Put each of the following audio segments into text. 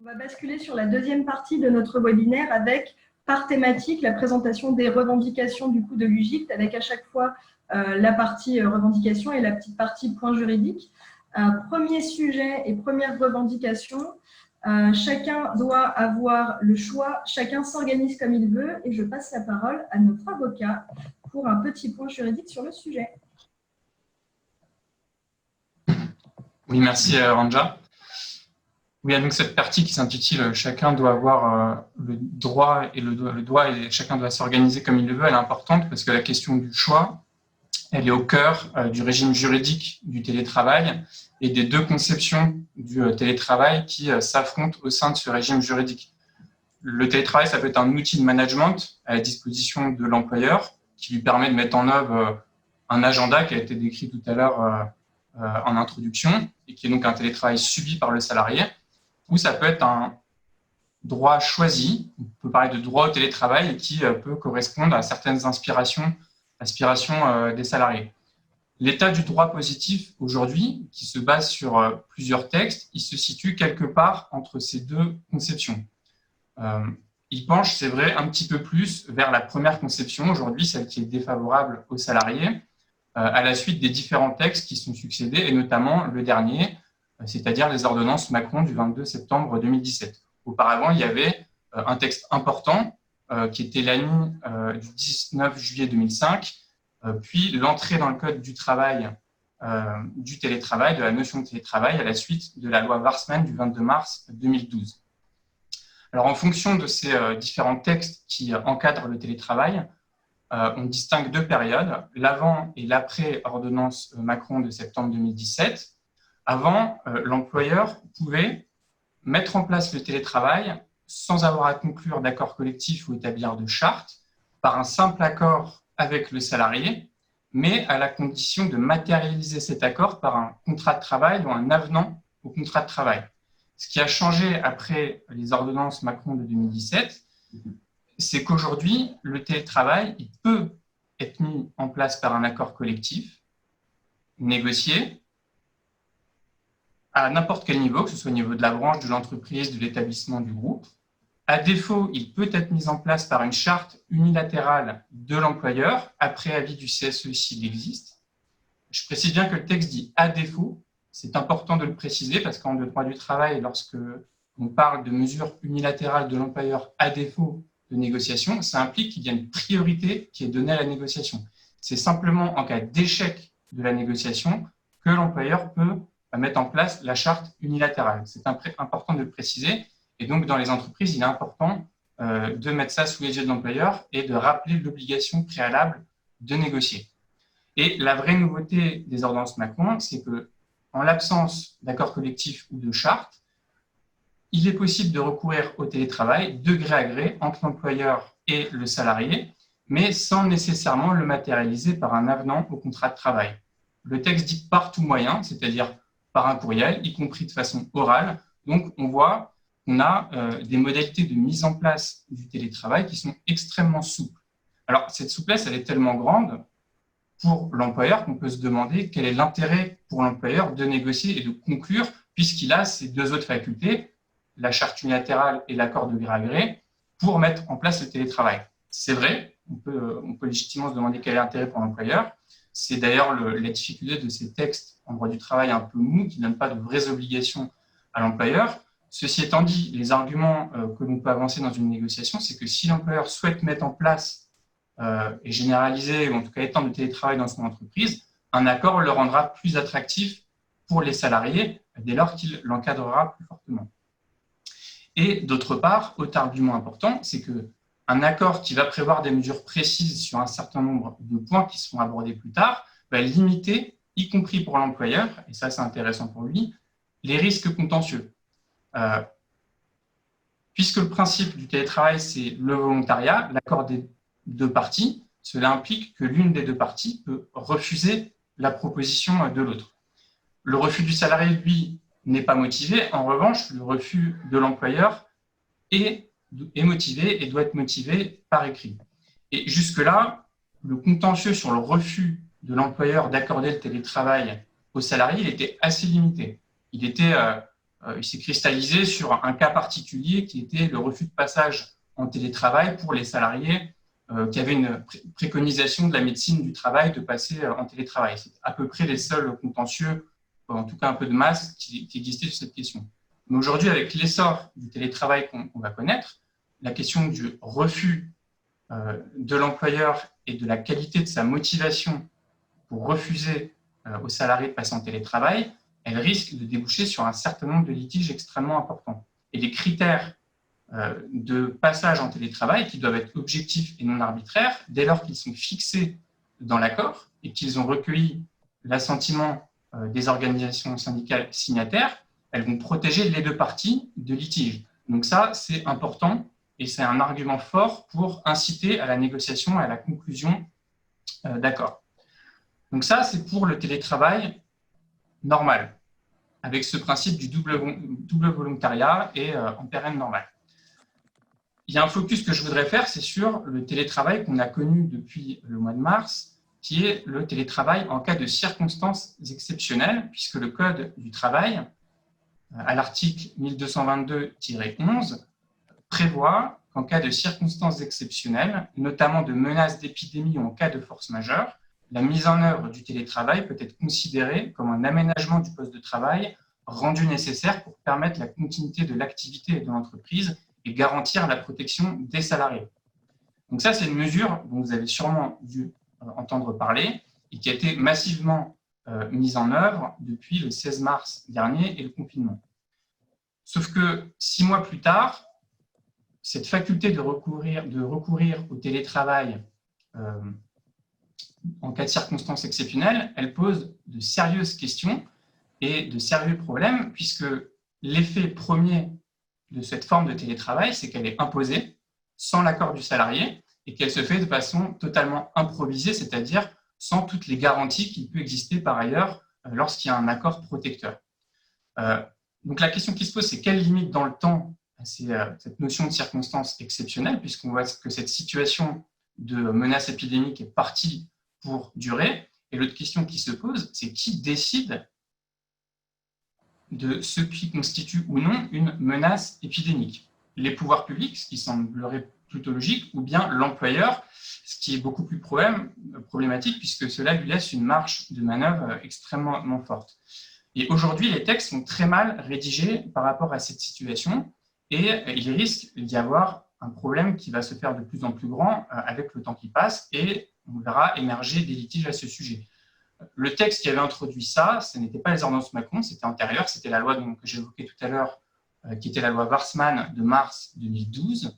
On va basculer sur la deuxième partie de notre webinaire avec, par thématique, la présentation des revendications du coup de l'UGICT, avec à chaque fois la partie revendication et la petite partie point juridique. Premier sujet et première revendication, chacun doit avoir le choix, chacun s'organise comme il veut et je passe la parole à notre avocat pour un petit point juridique sur le sujet. Oui, merci Ranja. Oui, donc cette partie qui s'intitule « Chacun doit avoir le droit et le droit et chacun doit s'organiser comme il le veut », elle est importante parce que la question du choix, elle est au cœur du régime juridique du télétravail et des deux conceptions du télétravail qui s'affrontent au sein de ce régime juridique. Le télétravail, ça peut être un outil de management à la disposition de l'employeur qui lui permet de mettre en œuvre un agenda qui a été décrit tout à l'heure en introduction et qui est donc un télétravail subi par le salarié, ou ça peut être un droit choisi, on peut parler de droit au télétravail et qui peut correspondre à certaines aspirations des salariés. L'état du droit positif aujourd'hui, qui se base sur plusieurs textes, il se situe quelque part entre ces deux conceptions. Il penche, c'est vrai, un petit peu plus vers la première conception aujourd'hui, celle qui est défavorable aux salariés, à la suite des différents textes qui sont succédés, et notamment le dernier, c'est-à-dire les ordonnances Macron du 22 septembre 2017. Auparavant, il y avait un texte important qui était l'ANI du 19 juillet 2005, puis l'entrée dans le Code du travail du télétravail, de la notion de télétravail, à la suite de la loi Warsmann du 22 mars 2012. Alors, en fonction de ces différents textes qui encadrent le télétravail, on distingue deux périodes, l'avant et l'après ordonnance Macron de septembre 2017. Avant, l'employeur pouvait mettre en place le télétravail sans avoir à conclure d'accord collectif ou établir de charte, par un simple accord avec le salarié, mais à la condition de matérialiser cet accord par un contrat de travail ou un avenant au contrat de travail. Ce qui a changé après les ordonnances Macron de 2017, c'est qu'aujourd'hui, le télétravail, il peut être mis en place par un accord collectif, négocié, à n'importe quel niveau, que ce soit au niveau de la branche, de l'entreprise, de l'établissement, du groupe. À défaut, il peut être mis en place par une charte unilatérale de l'employeur, après avis du CSE s'il existe. Je précise bien que le texte dit « à défaut ». C'est important de le préciser parce qu'en droit du travail, lorsque on parle de mesures unilatérales de l'employeur à défaut de négociation, ça implique qu'il y a une priorité qui est donnée à la négociation. C'est simplement en cas d'échec de la négociation que l'employeur peut mettre en place la charte unilatérale. C'est important de le préciser. Et donc, dans les entreprises, il est important de mettre ça sous les yeux de l'employeur et de rappeler l'obligation préalable de négocier. Et la vraie nouveauté des ordonnances Macron, c'est que en l'absence d'accord collectif ou de charte, il est possible de recourir au télétravail de gré à gré entre l'employeur et le salarié, mais sans nécessairement le matérialiser par un avenant au contrat de travail. Le texte dit par tout moyen, c'est-à-dire par un courriel, y compris de façon orale. Donc, on voit qu'on a des modalités de mise en place du télétravail qui sont extrêmement souples. Alors, cette souplesse, elle est tellement grande pour l'employeur qu'on peut se demander quel est l'intérêt pour l'employeur de négocier et de conclure, puisqu'il a ces deux autres facultés, la charte unilatérale et l'accord de gré à gré, pour mettre en place le télétravail. C'est vrai, on peut légitimement se demander quel est l'intérêt pour l'employeur. C'est d'ailleurs la difficulté de ces textes en droit du travail un peu mous, qui ne donnent pas de vraies obligations à l'employeur. Ceci étant dit, les arguments que l'on peut avancer dans une négociation, c'est que si l'employeur souhaite mettre en place et généraliser, ou en tout cas étendre le télétravail dans son entreprise, un accord le rendra plus attractif pour les salariés dès lors qu'il l'encadrera plus fortement. Et d'autre part, autre argument important, c'est qu'un accord qui va prévoir des mesures précises sur un certain nombre de points qui seront abordés plus tard va limiter, y compris pour l'employeur, et ça c'est intéressant pour lui, les risques contentieux. Puisque le principe du télétravail, c'est le volontariat, l'accord des deux parties, cela implique que l'une des deux parties peut refuser la proposition de l'autre. Le refus du salarié, lui, n'est pas motivé. En revanche, le refus de l'employeur est motivé et doit être motivé par écrit. Et jusque-là, le contentieux sur le refus de l'employeur d'accorder le télétravail aux salariés, il était assez limité. Il était il s'est cristallisé sur un cas particulier qui était le refus de passage en télétravail pour les salariés qui avaient une préconisation de la médecine du travail de passer en télétravail. C'est à peu près les seuls contentieux, en tout cas un peu de masse, qui existaient sur cette question. Mais aujourd'hui, avec l'essor du télétravail qu'on va connaître, la question du refus de l'employeur et de la qualité de sa motivation pour refuser aux salariés de passer en télétravail, elle risque de déboucher sur un certain nombre de litiges extrêmement importants. Et les critères de passage en télétravail, qui doivent être objectifs et non arbitraires, dès lors qu'ils sont fixés dans l'accord et qu'ils ont recueilli l'assentiment des organisations syndicales signataires, elles vont protéger les deux parties de litige. Donc ça, c'est important et c'est un argument fort pour inciter à la négociation et à la conclusion d'accords. Donc ça, c'est pour le télétravail normal, avec ce principe du double volontariat et en pérenne normale. Il y a un focus que je voudrais faire, c'est sur le télétravail qu'on a connu depuis le mois de mars, qui est le télétravail en cas de circonstances exceptionnelles, puisque le Code du travail, à l'article 1222-11, prévoit qu'en cas de circonstances exceptionnelles, notamment de menaces d'épidémie ou en cas de force majeure, la mise en œuvre du télétravail peut être considérée comme un aménagement du poste de travail rendu nécessaire pour permettre la continuité de l'activité de l'entreprise et garantir la protection des salariés. Donc ça, c'est une mesure dont vous avez sûrement dû entendre parler et qui a été massivement mise en œuvre depuis le 16 mars dernier et le confinement. Sauf que 6 mois plus tard, cette faculté de recourir au télétravail en cas de circonstances exceptionnelles, elle pose de sérieuses questions et de sérieux problèmes, puisque l'effet premier de cette forme de télétravail, c'est qu'elle est imposée sans l'accord du salarié et qu'elle se fait de façon totalement improvisée, c'est-à-dire sans toutes les garanties qui peuvent exister par ailleurs lorsqu'il y a un accord protecteur. Donc la question qui se pose, c'est quelle limite dans le temps à cette notion de circonstance exceptionnelle, puisqu'on voit que cette situation de menace épidémique est partie pour durer. Et l'autre question qui se pose, c'est qui décide de ce qui constitue ou non une menace épidémique. Les pouvoirs publics, ce qui semblerait plutôt logique, ou bien l'employeur, ce qui est beaucoup plus problématique, puisque cela lui laisse une marge de manœuvre extrêmement forte. Et aujourd'hui, les textes sont très mal rédigés par rapport à cette situation, et il risque d'y avoir un problème qui va se faire de plus en plus grand avec le temps qui passe, et on verra émerger des litiges à ce sujet. Le texte qui avait introduit ça, ce n'était pas les ordonnances Macron, c'était antérieur, c'était la loi que j'évoquais tout à l'heure, qui était la loi Warsmann de mars 2012.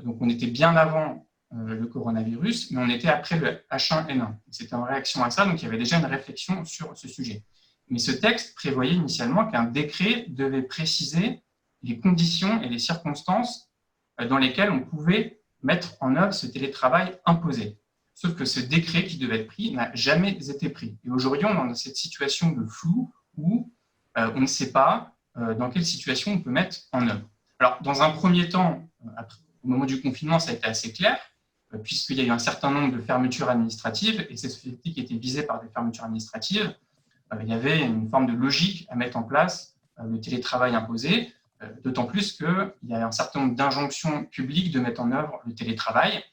Donc on était bien avant le coronavirus, mais on était après le H1N1. C'était en réaction à ça, donc il y avait déjà une réflexion sur ce sujet. Mais ce texte prévoyait initialement qu'un décret devait préciser les conditions et les circonstances dans lesquelles on pouvait mettre en œuvre ce télétravail imposé. Sauf que ce décret qui devait être pris n'a jamais été pris. Et aujourd'hui, on est dans cette situation de flou où on ne sait pas dans quelle situation on peut mettre en œuvre. Alors, dans un premier temps, au moment du confinement, ça a été assez clair, puisqu'il y a eu un certain nombre de fermetures administratives, et ces sociétés qui étaient visées par des fermetures administratives, il y avait une forme de logique à mettre en place le télétravail imposé, d'autant plus qu'il y a un certain nombre d'injonctions publiques de mettre en œuvre le télétravail,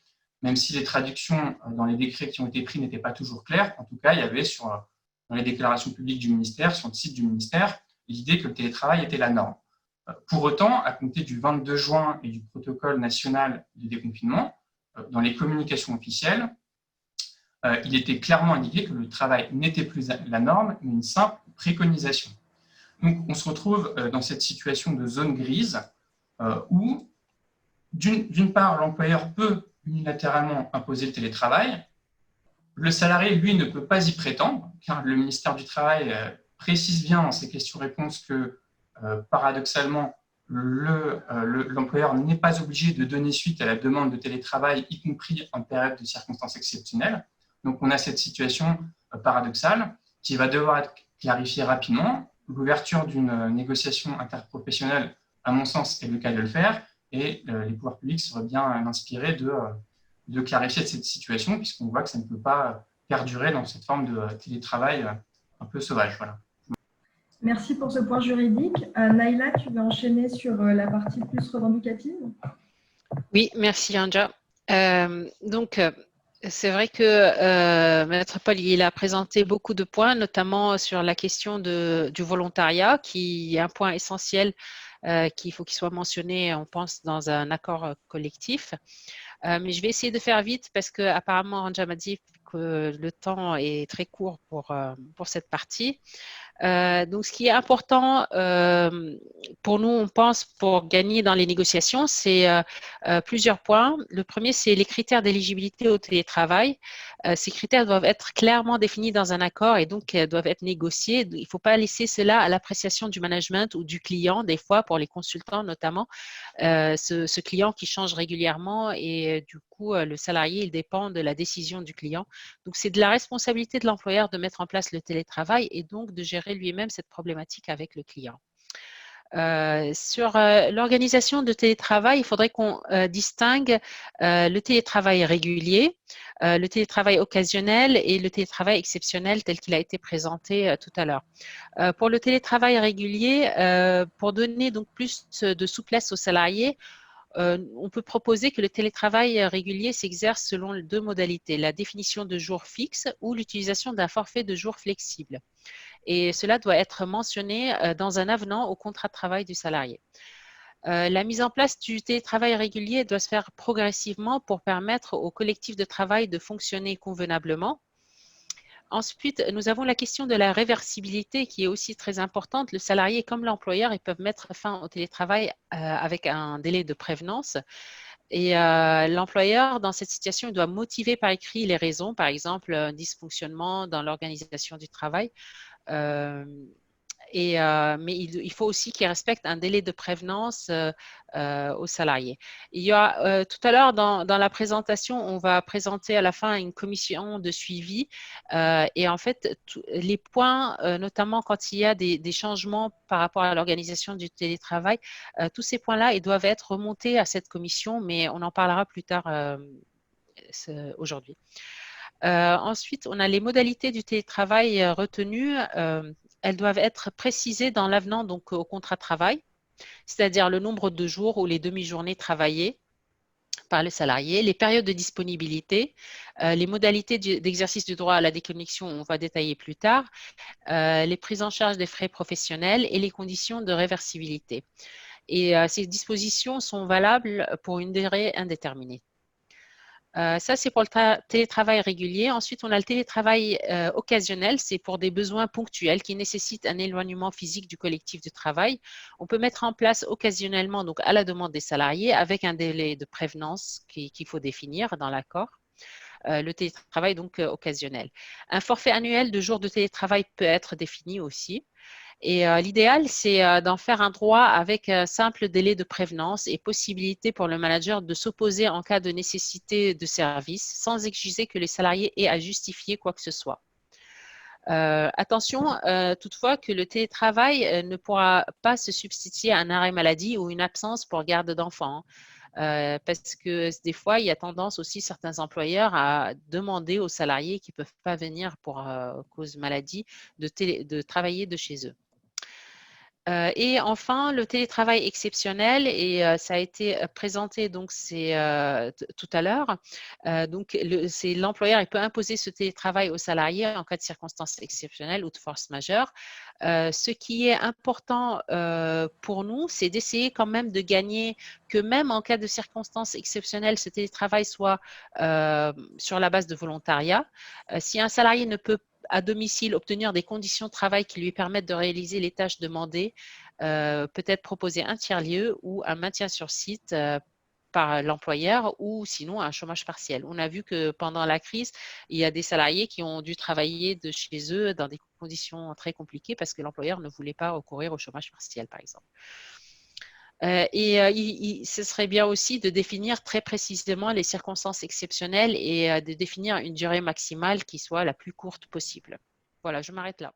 même si les traductions dans les décrets qui ont été pris n'étaient pas toujours claires. En tout cas, il y avait dans les déclarations publiques du ministère, sur le site du ministère, l'idée que le télétravail était la norme. Pour autant, à compter du 22 juin et du protocole national de déconfinement, dans les communications officielles, il était clairement indiqué que le travail n'était plus la norme, mais une simple préconisation. Donc, on se retrouve dans cette situation de zone grise où, d'une part, l'employeur peut unilatéralement imposer le télétravail. Le salarié, lui, ne peut pas y prétendre, car le ministère du Travail précise bien dans ses questions-réponses que, paradoxalement, l'employeur n'est pas obligé de donner suite à la demande de télétravail, y compris en période de circonstances exceptionnelles. Donc, on a cette situation paradoxale qui va devoir être clarifiée rapidement. L'ouverture d'une négociation interprofessionnelle, à mon sens, est le cas de le faire. Et les pouvoirs publics seraient bien inspirés de clarifier cette situation, puisqu'on voit que ça ne peut pas perdurer dans cette forme de télétravail un peu sauvage. Voilà. Merci pour ce point juridique. Naïla, tu veux enchaîner sur la partie plus revendicative? Oui, merci Anja. C'est vrai que Maître Paul, il a présenté beaucoup de points, notamment sur la question du volontariat, qui est un point essentiel qu'il faut qu'il soit mentionné, on pense, dans un accord collectif. Mais je vais essayer de faire vite parce que apparemment Anja m'a dit que le temps est très court pour cette partie. Donc, ce qui est important pour nous, on pense, pour gagner dans les négociations, c'est plusieurs points. Le premier, c'est les critères d'éligibilité au télétravail. Ces critères doivent être clairement définis dans un accord et donc doivent être négociés. Il ne faut pas laisser cela à l'appréciation du management ou du client, des fois, pour les consultants notamment. Ce client qui change régulièrement et du coup, le salarié, il dépend de la décision du client. Donc, c'est de la responsabilité de l'employeur de mettre en place le télétravail et donc de gérer lui-même cette problématique avec le client. Sur l'organisation de télétravail, il faudrait qu'on distingue le télétravail régulier, le télétravail occasionnel et le télétravail exceptionnel tel qu'il a été présenté tout à l'heure. Pour le télétravail régulier, pour donner donc plus de souplesse aux salariés, on peut proposer que le télétravail régulier s'exerce selon deux modalités, la définition de jours fixes ou l'utilisation d'un forfait de jours flexible. Et cela doit être mentionné dans un avenant au contrat de travail du salarié. La mise en place du télétravail régulier doit se faire progressivement pour permettre au collectif de travail de fonctionner convenablement. Ensuite, nous avons la question de la réversibilité qui est aussi très importante. Le salarié comme l'employeur, ils peuvent mettre fin au télétravail avec un délai de prévenance. Et l'employeur, dans cette situation, il doit motiver par écrit les raisons, par exemple, un dysfonctionnement dans l'organisation du travail. Mais il faut aussi qu'il respecte un délai de prévenance aux salariés. Il y a tout à l'heure dans la présentation, on va présenter à la fin une commission de suivi et en fait, les points, notamment quand il y a des changements par rapport à l'organisation du télétravail, tous ces points-là, ils doivent être remontés à cette commission, mais on en parlera plus tard aujourd'hui. Ensuite, on a les modalités du télétravail retenues. Elles doivent être précisées dans l'avenant donc au contrat de travail, c'est-à-dire le nombre de jours ou les demi-journées travaillées par le salarié, les périodes de disponibilité, les modalités d'exercice du droit à la déconnexion, on va détailler plus tard, les prises en charge des frais professionnels et les conditions de réversibilité. Et ces dispositions sont valables pour une durée indéterminée. Ça, c'est pour le télétravail régulier. Ensuite, on a le télétravail occasionnel. C'est pour des besoins ponctuels qui nécessitent un éloignement physique du collectif de travail. On peut mettre en place occasionnellement, donc à la demande des salariés, avec un délai de prévenance qu'il faut définir dans l'accord. Le télétravail donc occasionnel. Un forfait annuel de jours de télétravail peut être défini aussi. Et l'idéal, c'est d'en faire un droit avec un simple délai de prévenance et possibilité pour le manager de s'opposer en cas de nécessité de service sans exiger que les salariés aient à justifier quoi que ce soit. Attention toutefois que le télétravail ne pourra pas se substituer à un arrêt maladie ou une absence pour garde d'enfants. Parce que des fois, il y a tendance aussi certains employeurs à demander aux salariés qui ne peuvent pas venir pour cause maladie de travailler de chez eux. Et enfin, le télétravail exceptionnel, et ça a été présenté donc tout à l'heure. Donc, c'est l'employeur, il peut imposer ce télétravail aux salariés en cas de circonstances exceptionnelles ou de force majeure. Ce qui est important pour nous, c'est d'essayer quand même de gagner que même en cas de circonstances exceptionnelles, ce télétravail soit sur la base de volontariat. Si un salarié ne peut à domicile obtenir des conditions de travail qui lui permettent de réaliser les tâches demandées, peut-être proposer un tiers-lieu ou un maintien sur site par l'employeur ou sinon un chômage partiel. On a vu que pendant la crise, il y a des salariés qui ont dû travailler de chez eux dans des conditions très compliquées parce que l'employeur ne voulait pas recourir au chômage partiel, par exemple. Ce serait bien aussi de définir très précisément les circonstances exceptionnelles et de définir une durée maximale qui soit la plus courte possible. Voilà, je m'arrête là.